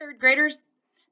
Third graders,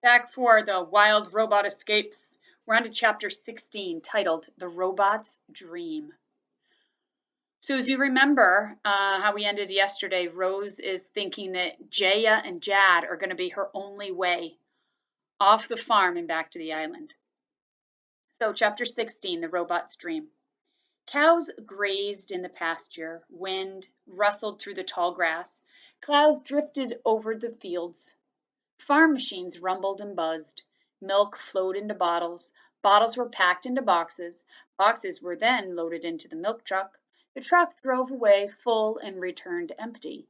back for the wild robot escapes. We're on to chapter 16, titled The Robot's Dream. So, as you remember how we ended yesterday, Rose is thinking that Jaya and Jad are going to be her only way off the farm and back to the island. So, chapter 16, The Robot's Dream. Cows grazed in the pasture, wind rustled through the tall grass, clouds drifted over the fields. Farm machines rumbled and buzzed. Milk flowed into bottles. Bottles were packed into boxes. Boxes were then loaded into the milk truck. The truck drove away full and returned empty.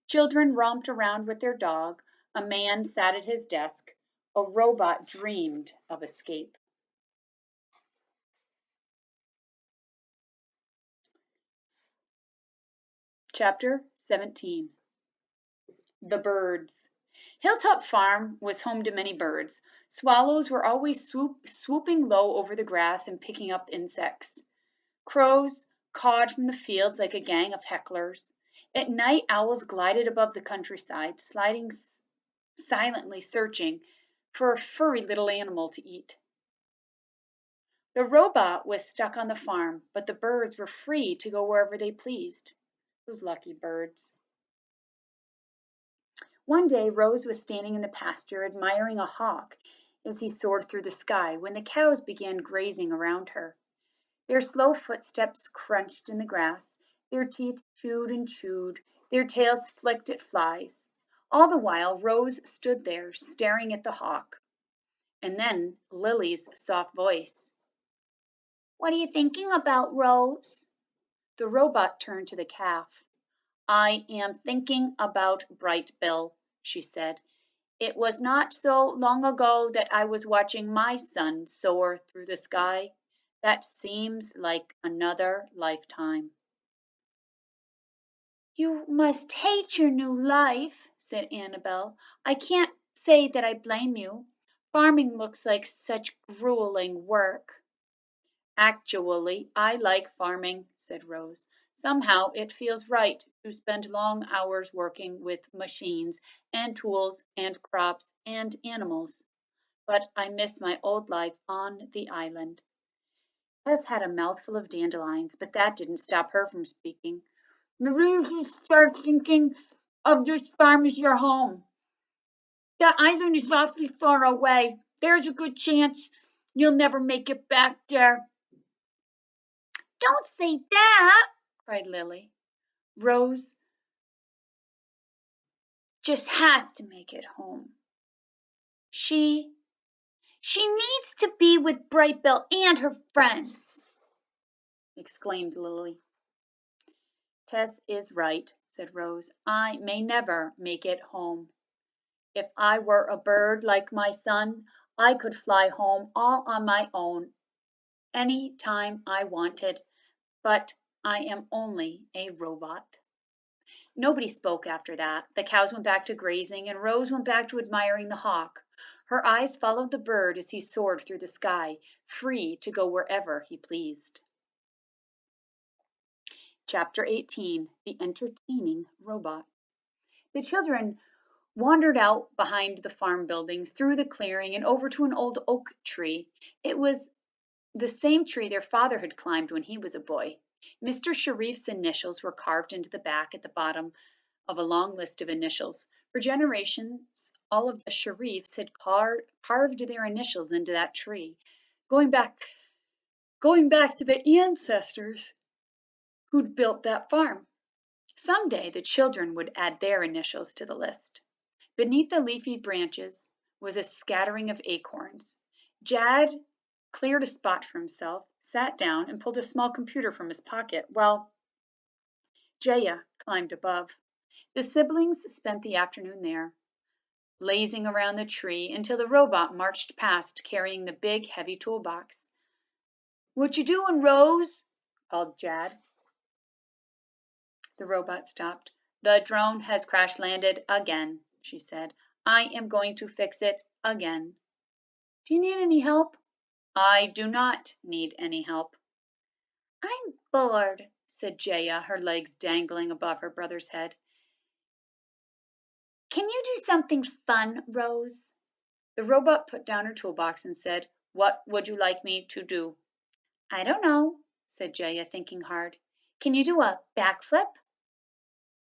Children romped around with their dog. A man sat at his desk. A robot dreamed of escape. Chapter 17. The Birds. Hilltop Farm was home to many birds. Swallows were always swooping low over the grass and picking up insects. Crows cawed from the fields like a gang of hecklers. At night, owls glided above the countryside, silently searching for a furry little animal to eat. The robot was stuck on the farm, but the birds were free to go wherever they pleased. Those lucky birds. One day Rose was standing in the pasture admiring a hawk as he soared through the sky when the cows began grazing around her. Their slow footsteps crunched in the grass, their teeth chewed and chewed, their tails flicked at flies. All the while Rose stood there staring at the hawk. And then Lily's soft voice. "What are you thinking about, Rose?" The robot turned to the calf. "I am thinking about Bright Bill," she said. "It was not so long ago that I was watching my son soar through the sky. That seems like another lifetime." "You must hate your new life," said Annabel. "I can't say that I blame you. Farming looks like such grueling work." "Actually, I like farming," said Rose. "Somehow it feels right to spend long hours working with machines and tools and crops and animals. But I miss my old life on the island." Tess had a mouthful of dandelions, but that didn't stop her from speaking. "Maybe you should start thinking of this farm as your home. The island is awfully far away. There's a good chance you'll never make it back there." "Don't say that!" cried Lily. "Rose just has to make it home. She needs to be with Bright Bill and her friends," exclaimed Lily. "Tess is right," said Rose. "I may never make it home. If I were a bird like my son, I could fly home all on my own any time I wanted, but I am only a robot." Nobody spoke after that. The cows went back to grazing, and Rose went back to admiring the hawk. Her eyes followed the bird as he soared through the sky, free to go wherever he pleased. Chapter 18. The Entertaining Robot. The children wandered out behind the farm buildings, through the clearing, and over to an old oak tree. It was the same tree their father had climbed when he was a boy. Mr. Sharif's initials were carved into the back at the bottom of a long list of initials. For generations, all of the Sharifs had carved their initials into that tree, going back to the ancestors who'd built that farm. Someday the children would add their initials to the list. Beneath the leafy branches was a scattering of acorns. Jad cleared a spot for himself, sat down, and pulled a small computer from his pocket, while Jaya climbed above. The siblings spent the afternoon there, lazing around the tree until the robot marched past carrying the big, heavy toolbox. "What you doing, Rose?" called Jad. The robot stopped. "The drone has crash landed again," she said. "I am going to fix it again." "Do you need any help?" "I do not need any help." "I'm bored," said Jaya, her legs dangling above her brother's head. Can you do something fun, Rose? The robot put down her toolbox and said, "What would you like me to do?" "I don't know," said Jaya, thinking hard. "Can you do a backflip?"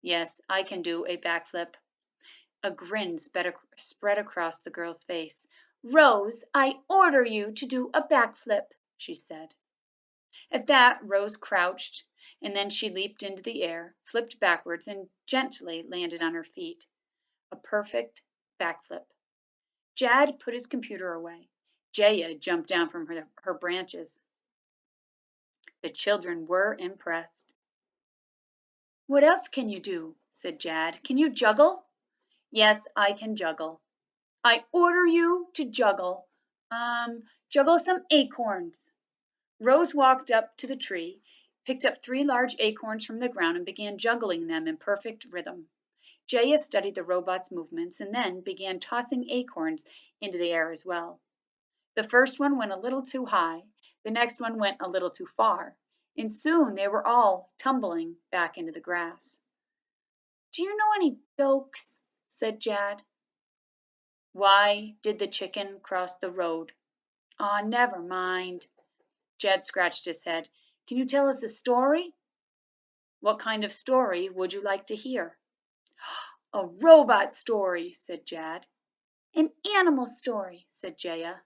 "Yes, I can do a backflip." A grin spread across the girl's face. "Rose, I order you to do a backflip," she said. At that Rose crouched, and then she leaped into the air, flipped backwards, and gently landed on her feet. A perfect backflip. Jad put his computer away. Jaya jumped down from her branches. The children were impressed. "What else can you do?" said Jad. "Can you juggle?" "Yes, I can juggle." "I order you to juggle. Juggle some acorns." Rose walked up to the tree, picked up 3 large acorns from the ground, and began juggling them in perfect rhythm. Jaya studied the robot's movements and then began tossing acorns into the air as well. The first one went a little too high, the next one went a little too far, and soon they were all tumbling back into the grass. "Do you know any jokes?" said Jad. "Why did the chicken cross the road?" "Aw, never mind." Jad scratched his head. "Can you tell us a story?" "What kind of story would you like to hear?" "A robot story," said Jad. "An animal story," said Jaya.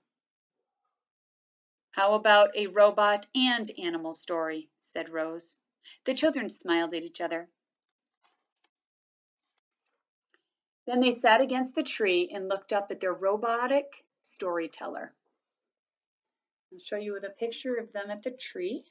"How about a robot and animal story?" said Rose. The children smiled at each other. Then they sat against the tree and looked up at their robotic storyteller. I'll show you the picture of them at the tree.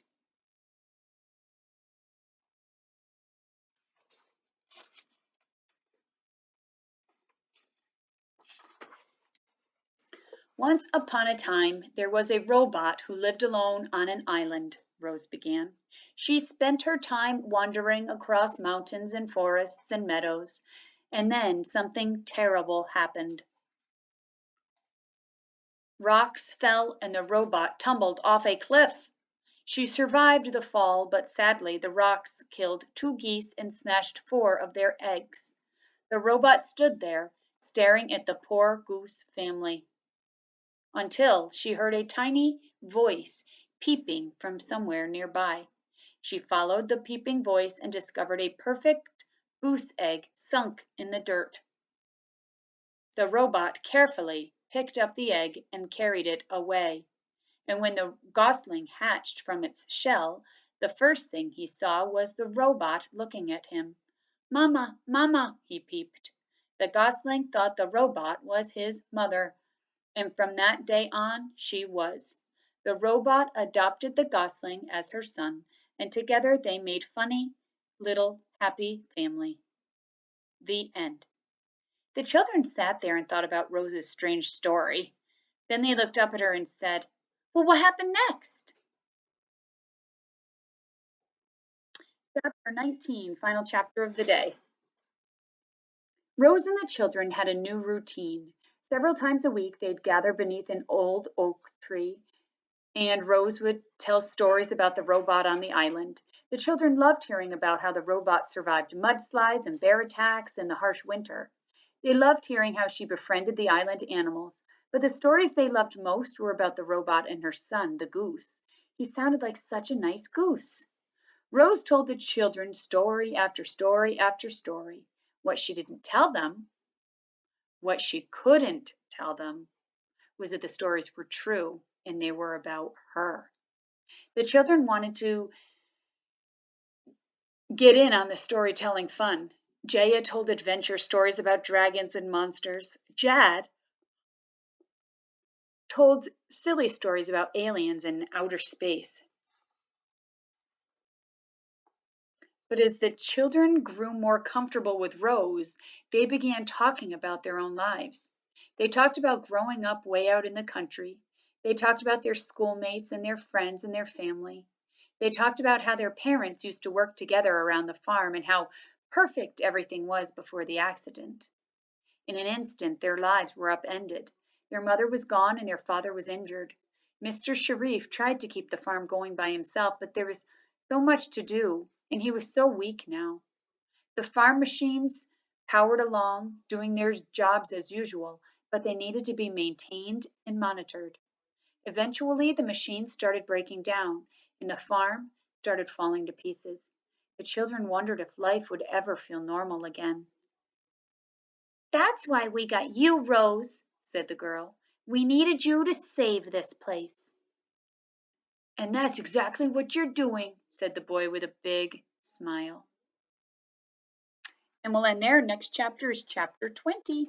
"Once upon a time there was a robot who lived alone on an island," Rose began. "She spent her time wandering across mountains and forests and meadows, and then something terrible happened. Rocks fell and the robot tumbled off a cliff. She survived the fall, but sadly the rocks killed 2 geese and smashed 4 of their eggs. The robot stood there, staring at the poor goose family, until she heard a tiny voice peeping from somewhere nearby. She followed the peeping voice and discovered a perfect goose egg sunk in the dirt. The robot carefully picked up the egg and carried it away. And when the gosling hatched from its shell, the first thing he saw was the robot looking at him. "Mama, Mama," he peeped. The gosling thought the robot was his mother, and from that day on she was. The robot adopted the gosling as her son, and together they made funny, little, happy family. The end. The children sat there and thought about Rose's strange story. Then they looked up at her and said, "Well, what happened next?" Chapter 19, final chapter of the day. Rose and the children had a new routine. Several times a week, they'd gather beneath an old oak tree, and Rose would tell stories about the robot on the island. The children loved hearing about how the robot survived mudslides and bear attacks in the harsh winter. They loved hearing how she befriended the island animals, but the stories they loved most were about the robot and her son, the goose. He sounded like such a nice goose. Rose told the children story after story after story. What she didn't tell them, what she couldn't tell them, was that the stories were true and they were about her. The children wanted to get in on the storytelling fun. Jaya told adventure stories about dragons and monsters. Jad told silly stories about aliens and outer space. But as the children grew more comfortable with Rose, they began talking about their own lives. They talked about growing up way out in the country. They talked about their schoolmates and their friends and their family. They talked about how their parents used to work together around the farm and how perfect everything was before the accident. In an instant, their lives were upended. Their mother was gone and their father was injured. Mr. Sharif tried to keep the farm going by himself, but there was so much to do, and he was so weak now. The farm machines powered along, doing their jobs as usual, but they needed to be maintained and monitored. Eventually, the machines started breaking down, and the farm started falling to pieces. The children wondered if life would ever feel normal again. "That's why we got you, Rose," said the girl. "We needed you to save this place." "And that's exactly what you're doing," said the boy with a big smile. And we'll end there. Next chapter is chapter 20.